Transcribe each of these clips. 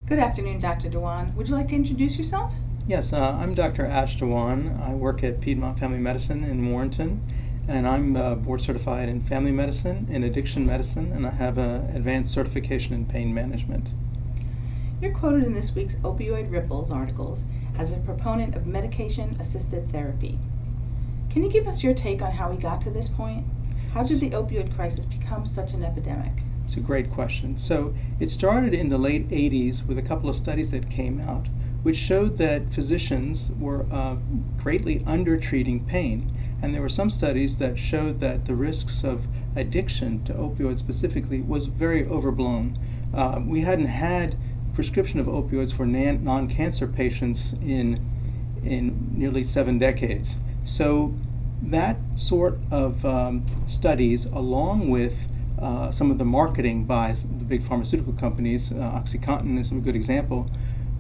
Good afternoon, Dr. Diwan. Would you like to introduce yourself? Yes, I'm Dr. Ash Diwan. I work at Piedmont Family Medicine in Warrenton, and I'm board certified in family medicine, in addiction medicine, and I have an advanced certification in pain management. You're quoted in this week's Opioid Ripples articles as a proponent of medication-assisted therapy. Can you give us your take on how we got to this point? How did the opioid crisis become such an epidemic? It's a great question. So it started in the late 80s with a couple of studies that came out which showed that physicians were greatly under-treating pain. And there were some studies that showed that the risks of addiction to opioids specifically was very overblown. We hadn't had prescription of opioids for non-cancer patients in nearly 7 decades. So that sort of studies, along with some of the marketing by the big pharmaceutical companies, OxyContin is a good example,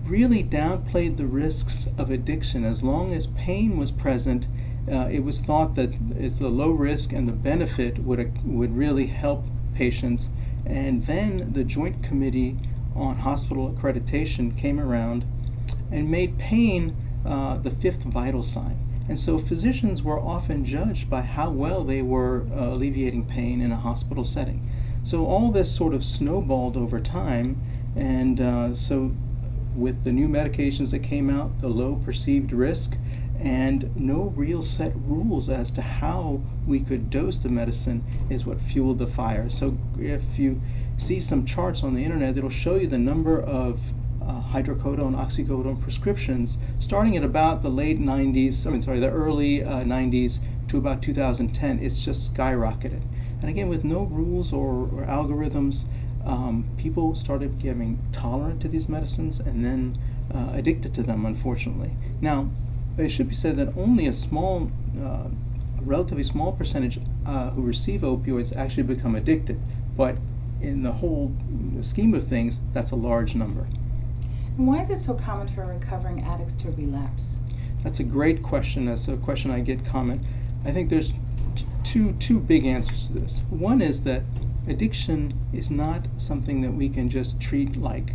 really downplayed the risks of addiction. As long as pain was present, it was thought that it's a low risk and the benefit would really help patients. And then the Joint Committee on Hospital Accreditation came around and made pain the fifth vital sign. And so physicians were often judged by how well they were alleviating pain in a hospital setting. So all this sort of snowballed over time, and so with the new medications that came out, the low perceived risk, and no real set rules as to how we could dose the medicine is what fueled the fire. So if you see some charts on the internet, it'll show you the number of hydrocodone, oxycodone prescriptions starting at about the early 90s to about 2010. It's just skyrocketed. And again, with no rules or algorithms, people started getting tolerant to these medicines and then addicted to them, unfortunately. Now, it should be said that only a relatively small percentage who receive opioids actually become addicted, but in the whole scheme of things, that's a large number. And why is it so common for recovering addicts to relapse? That's a great question. That's a question I get common. I think there's two big answers to this. One is that addiction is not something that we can just treat like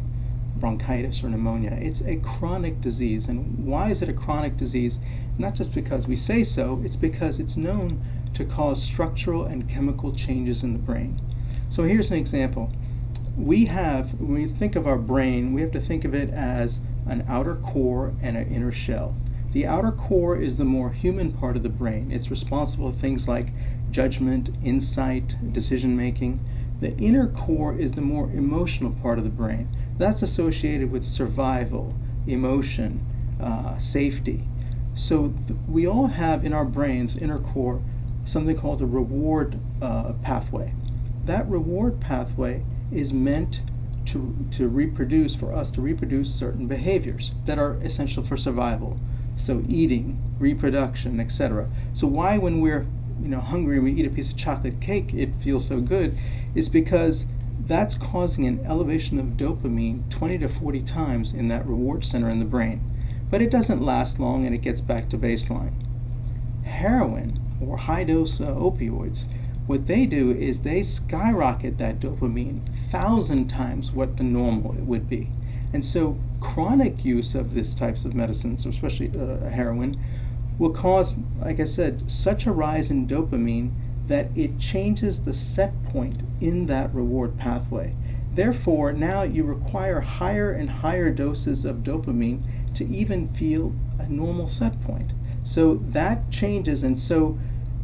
bronchitis or pneumonia. It's a chronic disease. And why is it a chronic disease? Not just because we say so, it's because it's known to cause structural and chemical changes in the brain. So here's an example. When you think of our brain, we have to think of it as an outer core and an inner shell. The outer core is the more human part of the brain. It's responsible for things like judgment, insight, decision making. The inner core is the more emotional part of the brain. That's associated with survival, emotion, safety. So we all have in our brains, inner core, something called a reward pathway. That reward pathway is meant to reproduce, for us to reproduce certain behaviors that are essential for survival. So eating, reproduction, etc. So why when we're hungry and we eat a piece of chocolate cake, it feels so good, is because that's causing an elevation of dopamine 20 to 40 times in that reward center in the brain. But it doesn't last long and it gets back to baseline. Heroin or high-dose opioids, what they do is they skyrocket that dopamine 1,000 times what the normal would be. And so chronic use of these types of medicines, especially heroin, will cause, like I said, such a rise in dopamine that it changes the set point in that reward pathway. Therefore, now you require higher and higher doses of dopamine to even feel a normal set point. So that changes, and so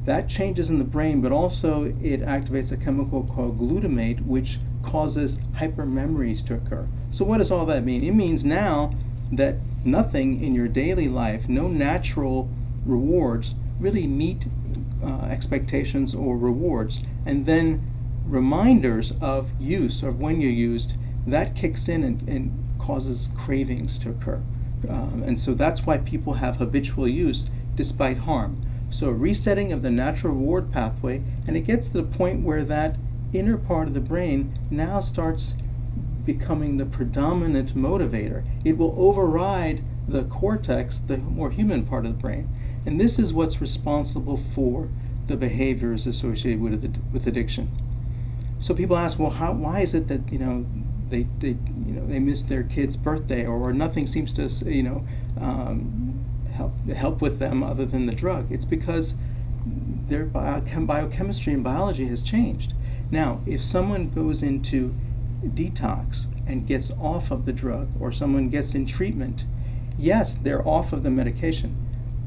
that changes in the brain, but also it activates a chemical called glutamate, which causes hypermemories to occur. So what does all that mean? It means now that nothing in your daily life, no natural rewards, really meet expectations or rewards. And then reminders of use, of when you used, that kicks in and causes cravings to occur. And so that's why people have habitual use despite harm. So a resetting of the natural reward pathway, and it gets to the point where that inner part of the brain now starts becoming the predominant motivator. It will override the cortex, the more human part of the brain. And this is what's responsible for the behaviors associated with addiction. So people ask, well, why is it that they miss their kid's birthday, or nothing seems to help with them other than the drug. It's because their biochemistry and biology has changed. Now, if someone goes into detox and gets off of the drug, or someone gets in treatment, yes, they're off of the medication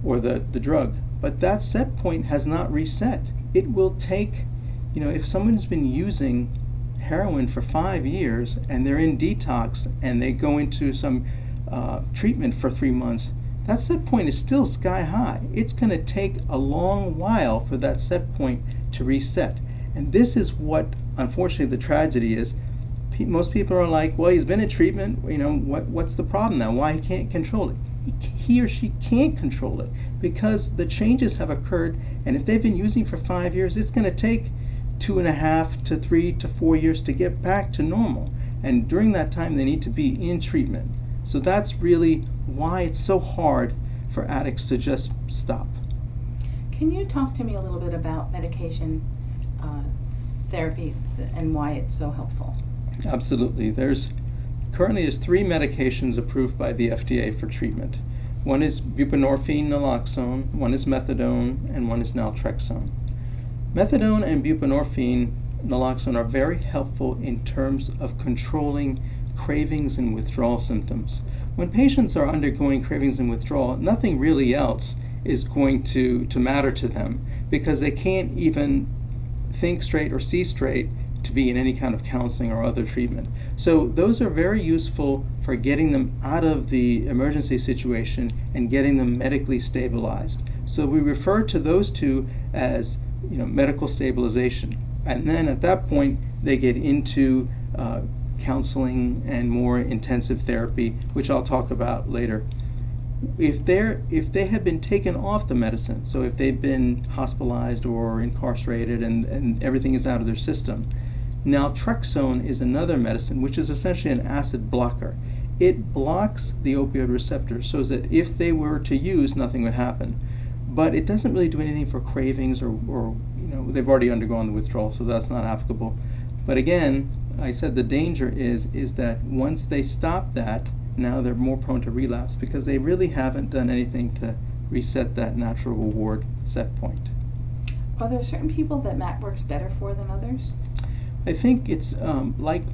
or the drug, but that set point has not reset. It will take, if someone's been using heroin for 5 years and they're in detox and they go into some treatment for 3 months, that set point is still sky high. It's going to take a long while for that set point to reset. And this is what, unfortunately, the tragedy is. Most people are like, well, he's been in treatment, what's the problem now? Why he can't control it? He or she can't control it because the changes have occurred, and if they've been using for 5 years, it's going to take 2.5 to 3 to 4 years to get back to normal. And during that time, they need to be in treatment. So that's really why it's so hard for addicts to just stop. Can you talk to me a little bit about medication therapy and why it's so helpful? Absolutely. Currently is 3 medications approved by the FDA for treatment. One is Buprenorphine Naloxone, one is methadone, and one is naltrexone. Methadone and buprenorphine naloxone are very helpful in terms of controlling cravings and withdrawal symptoms. When patients are undergoing cravings and withdrawal, nothing really else is going to matter to them because they can't even think straight or see straight to be in any kind of counseling or other treatment. So those are very useful for getting them out of the emergency situation and getting them medically stabilized. So we refer to those two as medical stabilization. And then at that point, they get into counseling and more intensive therapy, which I'll talk about later. If they have been taken off the medicine, so if they've been hospitalized or incarcerated and everything is out of their system, naltrexone is another medicine, which is essentially an acid blocker. It blocks the opioid receptor so that if they were to use, nothing would happen. But it doesn't really do anything for cravings or they've already undergone the withdrawal, so that's not applicable. But again, I said the danger is that once they stop that, now they're more prone to relapse because they really haven't done anything to reset that natural reward set point. Are there certain people that MAT works better for than others? I think it's like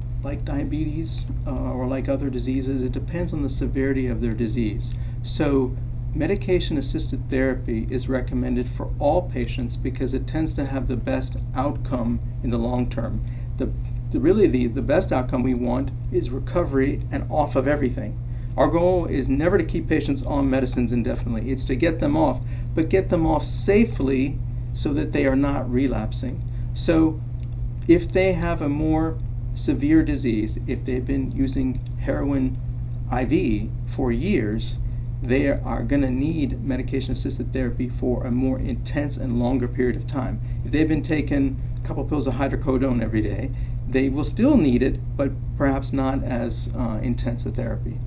diabetes or like other diseases, it depends on the severity of their disease. So medication-assisted therapy is recommended for all patients because it tends to have the best outcome in the long term. The best outcome we want is recovery and off of everything. Our goal is never to keep patients on medicines indefinitely. It's to get them off, but get them off safely so that they are not relapsing. So if they have a more severe disease, if they've been using heroin IV for years, they are going to need medication-assisted therapy for a more intense and longer period of time. If they've been taking a couple pills of hydrocodone every day, they will still need it, but perhaps not as intense a therapy.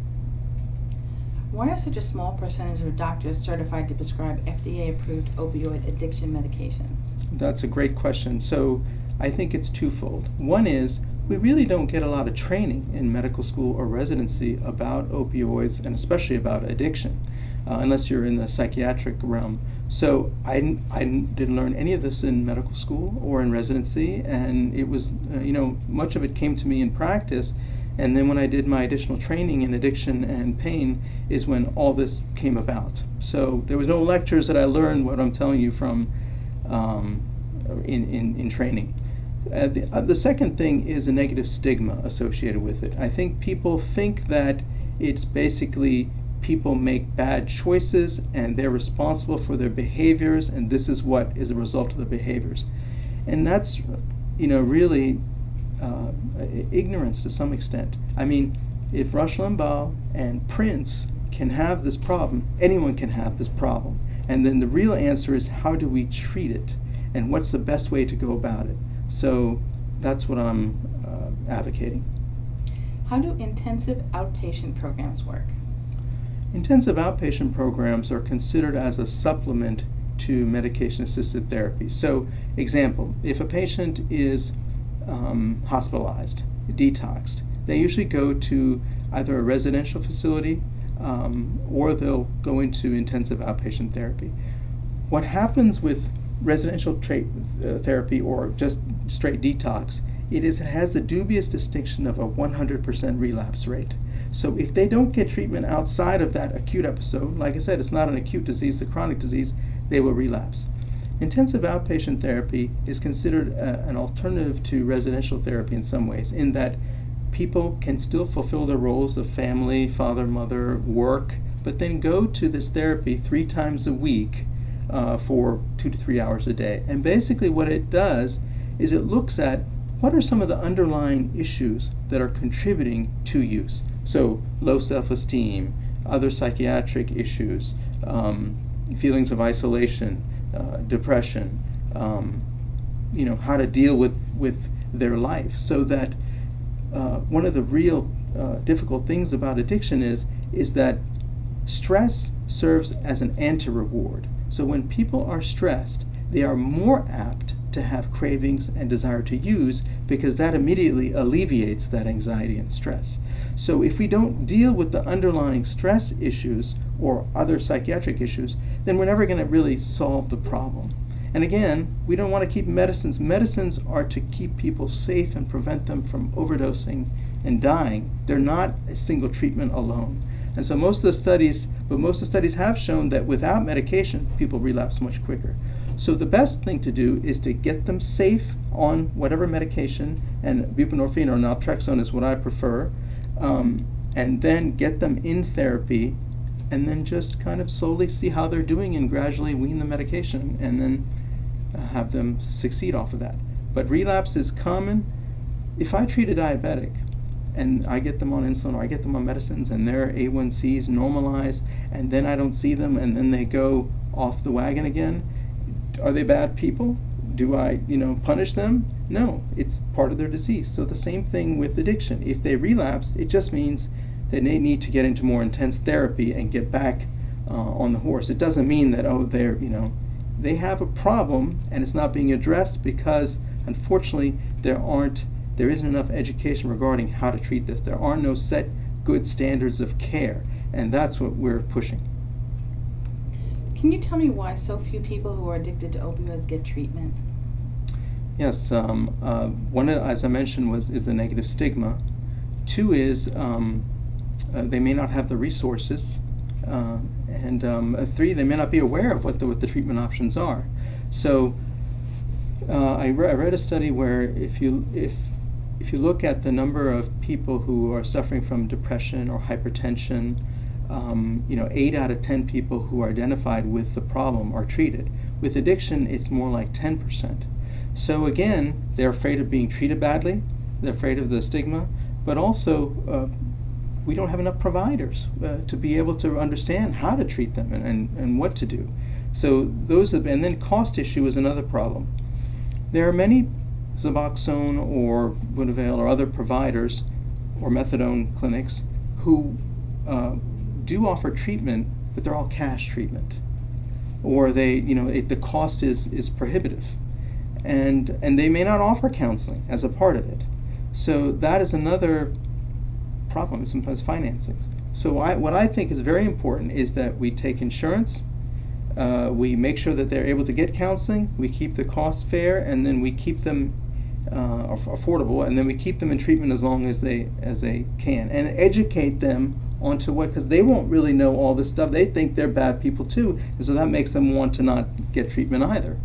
Why are such a small percentage of doctors certified to prescribe FDA-approved opioid addiction medications? That's a great question. So I think it's twofold. One is we really don't get a lot of training in medical school or residency about opioids and especially about addiction, unless you're in the psychiatric realm. So I didn't learn any of this in medical school or in residency, and it was, much of it came to me in practice. And then when I did my additional training in addiction and pain is when all this came about. So there was no lectures that I learned what I'm telling you from in training. The second thing is a negative stigma associated with it. I think people think that it's basically people make bad choices and they're responsible for their behaviors, and this is what is a result of their behaviors. And that's, really ignorance to some extent. I mean, if Rush Limbaugh and Prince can have this problem, anyone can have this problem. And then the real answer is, how do we treat it? And what's the best way to go about it? So that's what I'm advocating. How do intensive outpatient programs work? Intensive outpatient programs are considered as a supplement to medication-assisted therapy. So, example, if a patient is hospitalized, detoxed, they usually go to either a residential facility or they'll go into intensive outpatient therapy. What happens with residential therapy or just straight detox, it has the dubious distinction of a 100% relapse rate. So if they don't get treatment outside of that acute episode, like I said, it's not an acute disease, it's a chronic disease, they will relapse. Intensive outpatient therapy is considered an alternative to residential therapy in some ways, in that people can still fulfill their roles of family, father, mother, work, but then go to this therapy 3 times a week for 2 to 3 hours a day. And basically what it does is it looks at what are some of the underlying issues that are contributing to use. So low self-esteem, other psychiatric issues, feelings of isolation, depression, how to deal with their life. So that one of the real difficult things about addiction is that stress serves as an anti-reward. So when people are stressed, they are more apt to have cravings and desire to use, because that immediately alleviates that anxiety and stress. So if we don't deal with the underlying stress issues or other psychiatric issues, then we're never going to really solve the problem. And again, we don't want to keep medicines. Medicines are to keep people safe and prevent them from overdosing and dying. They're not a single treatment alone. And so most of the studies have shown that without medication, people relapse much quicker. So the best thing to do is to get them safe on whatever medication, and buprenorphine or naltrexone is what I prefer, and then get them in therapy, and then just kind of slowly see how they're doing and gradually wean the medication, and then have them succeed off of that. But relapse is common. If I treat a diabetic and I get them on insulin or I get them on medicines and their A1Cs normalize, and then I don't see them, and then they go off the wagon again, are they bad people? Do I, punish them? No, it's part of their disease. So the same thing with addiction. If they relapse, it just means that they need to get into more intense therapy and get back on the horse. It doesn't mean that, they have a problem and it's not being addressed because, unfortunately, there isn't enough education regarding how to treat this. There are no set good standards of care, and that's what we're pushing. Can you tell me why so few people who are addicted to opioids get treatment? Yes, one, as I mentioned, is the negative stigma. 2 is they may not have the resources, and 3, they may not be aware of what the treatment options are. So I read a study where if you look at the number of people who are suffering from depression or hypertension, 8 out of 10 people who are identified with the problem are treated. With addiction, it's more like 10%. So again, they're afraid of being treated badly, they're afraid of the stigma, but also we don't have enough providers to be able to understand how to treat them and what to do. So and then cost issue is another problem. There are many Suboxone or Buprenorphine or other providers or methadone clinics who do offer treatment, but they're all cash treatment, or the cost is prohibitive, and they may not offer counseling as a part of it. So that is another problem, sometimes financing. So what I think is very important is that we take insurance, we make sure that they're able to get counseling, we keep the costs fair, and then we keep them affordable, and then we keep them in treatment as long as they can, and educate them onto because they won't really know all this stuff. They think they're bad people too, and so that makes them want to not get treatment either.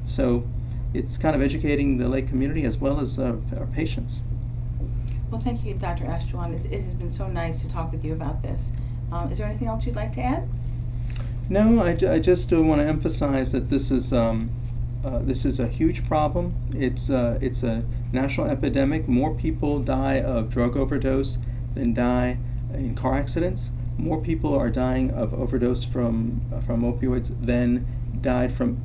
So it's kind of educating the lay community as well as our patients. Well, thank you, Dr. Ashwan. It has been so nice to talk with you about this. Is there anything else you'd like to add? No, I just want to emphasize that this is a huge problem. It's a national epidemic. More people die of drug overdose than die in car accidents. More people are dying of overdose from opioids than died from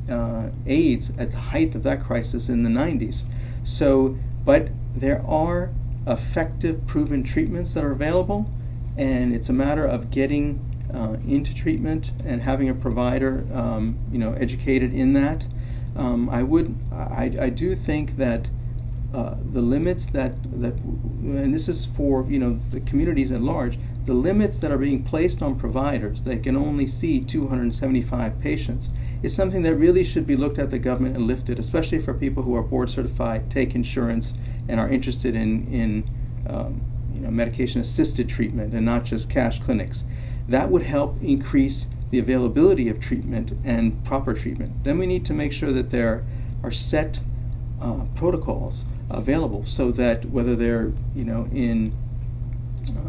AIDS at the height of that crisis in the 90s. So, but there are effective, proven treatments that are available, and it's a matter of getting into treatment and having a provider, educated in that. I do think that the limits and this is for the communities at large, the limits that are being placed on providers that can only see 275 patients is something that really should be looked at the government and lifted, especially for people who are board certified, take insurance, and are interested in medication assisted treatment and not just cash clinics. That would help increase the availability of treatment and proper treatment. Then we need to make sure that there are set protocols available so that whether they're in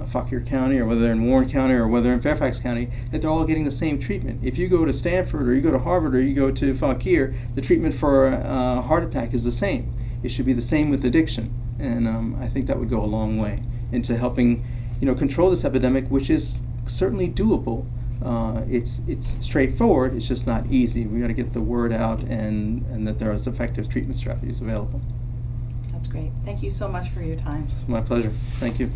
Fauquier County or whether they're in Warren County or whether they're in Fairfax County, that they're all getting the same treatment. If you go to Stanford or you go to Harvard or you go to Fauquier, the treatment for a heart attack is the same. It should be the same with addiction, and I think that would go a long way into helping control this epidemic, which is certainly doable. It's straightforward. It's just not easy. We got to get the word out and that there is effective treatment strategies available. That's great. Thank you so much for your time. It's my pleasure. Thank you.